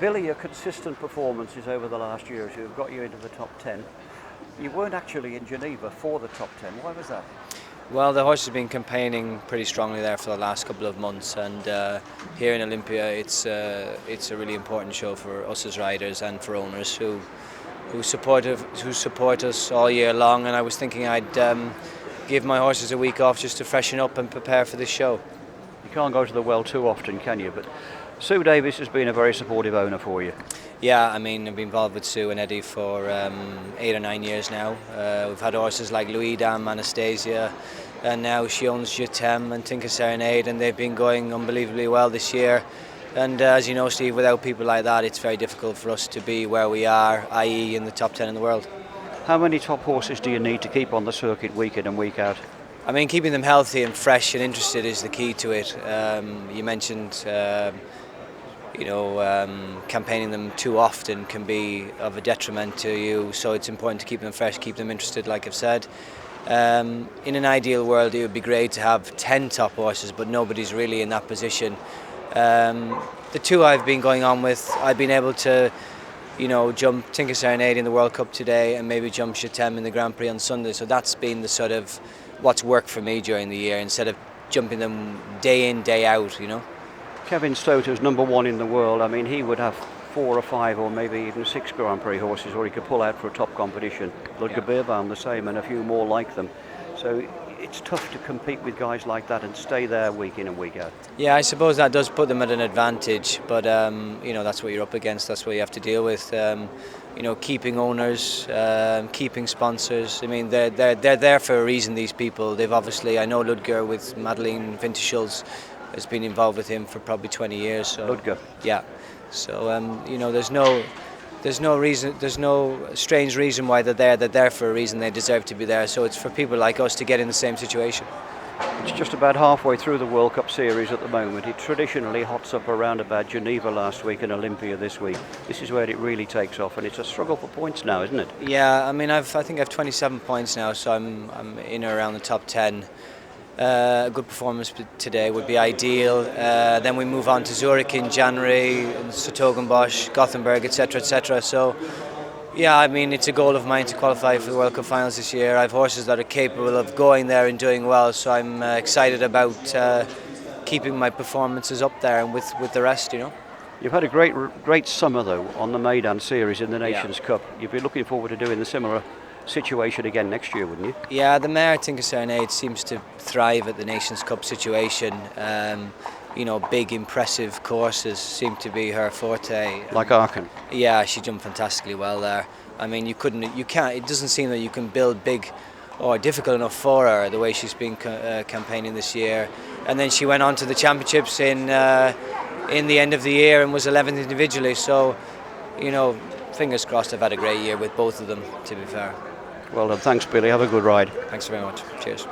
Billy, your consistent performances over the last year or two have got you into the top 10. You weren't actually in Geneva for the top 10. Why was that? Well, the horse has been campaigning pretty strongly there for the last couple of months, and here in Olympia, it's a really important show for us as riders and for owners who support us all year long. And I was thinking I'd give my horses a week off just to freshen up and prepare for this show. You can't go to the well too often, can you? But Sue Davis has been a very supportive owner for you. Yeah, I mean, I've been involved with Sue and Eddie for 8 or 9 years now. We've had horses like Louis Dam, Anastasia, and now she owns Jetem and Tinker Serenade, and they've been going unbelievably well this year. And as you know, Steve, without people like that, it's very difficult for us to be where we are, i.e. in the top 10 in the world. How many top horses do you need to keep on the circuit week in and week out? I mean, keeping them healthy and fresh and interested is the key to it. You mentioned campaigning them too often can be of a detriment to you, so it's important to keep them fresh, keep them interested, like I've said. In an ideal world, it would be great to have 10 top horses, but nobody's really in that position. The two I've been going on with, I've been able to jump Tinker Serenade in the World Cup today and maybe jump Jetem in the Grand Prix on Sunday, so that's been the sort of what's worked for me during the year, instead of jumping them day in, day out, Kevin Stoter's #1 in the world. I mean, he would have 4 or 5 or maybe even 6 Grand Prix horses where he could pull out for a top competition. Ludger Beerbaum the same, and a few more like them. So it's tough to compete with guys like that and stay there week in and week out. Yeah, I suppose that does put them at an advantage, but that's what you're up against. That's what you have to deal with. Keeping owners, keeping sponsors. I mean, they're there for a reason. These people. They've obviously. I know Ludger with Madeleine Vinterschulz has been involved with him for probably 20 years. So, Ludger. Yeah. So there's no reason. There's no strange reason why they're there. They're there for a reason. They deserve to be there. So it's for people like us to get in the same situation. It's just about halfway through the World Cup series at the moment. It traditionally hots up around about Geneva last week and Olympia this week. This is where it really takes off, and it's a struggle for points now, isn't it? Yeah, I mean, I think I've 27 points now, so I'm in or around the top 10. A good performance today would be ideal. Then we move on to Zurich in January, Satogenbosch, Gothenburg, etc., etc. So, yeah, I mean, it's a goal of mine to qualify for the World Cup finals this year. I have horses that are capable of going there and doing well, so I'm excited about keeping my performances up there and with the rest, You've had a great summer, though, on the Maidan Series in the Nations Cup. You'd be looking forward to doing the similar situation again next year, wouldn't you? Yeah, the mare Tinker Serenade seems to thrive at the Nations Cup situation. Big, impressive courses seem to be her forte. Like Aachen. Yeah, she jumped fantastically well there. I mean, you can't. It doesn't seem that you can build big or difficult enough for her the way she's been campaigning this year. And then she went on to the championships in the end of the year and was 11th individually. So, fingers crossed. I've had a great year with both of them, to be fair. Well done. Thanks, Billy. Have a good ride. Thanks very much. Cheers.